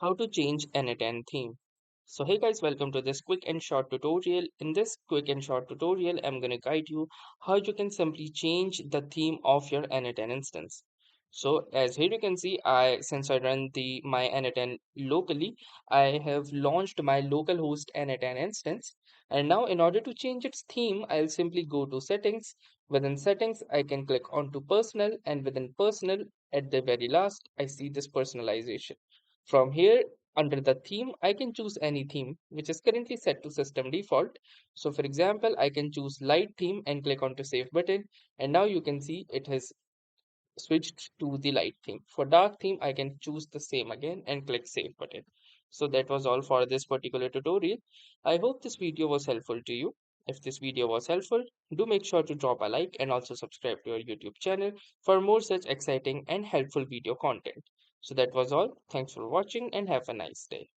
How to change n8n theme. So hey guys, welcome to this quick and short tutorial. In this quick and short tutorial, I'm going to guide you how you can simply change the theme of your n8n instance. So as here you can see, since I run the my n8n locally, I have launched my localhost n8n instance. And now in order to change its theme, I'll simply go to settings. Within settings, I can click onto personal, and within personal, at the very last, I see this personalization. From here, under the theme, I can choose any theme which is currently set to system default. So for example, I can choose light theme and click on to save button. And now you can see it has switched to the light theme. For dark theme, I can choose the same again and click save button. So that was all for this particular tutorial. I hope this video was helpful to you. If this video was helpful, do make sure to drop a like and also subscribe to our YouTube channel for more such exciting and helpful video content. So that was all. Thanks for watching and have a nice day.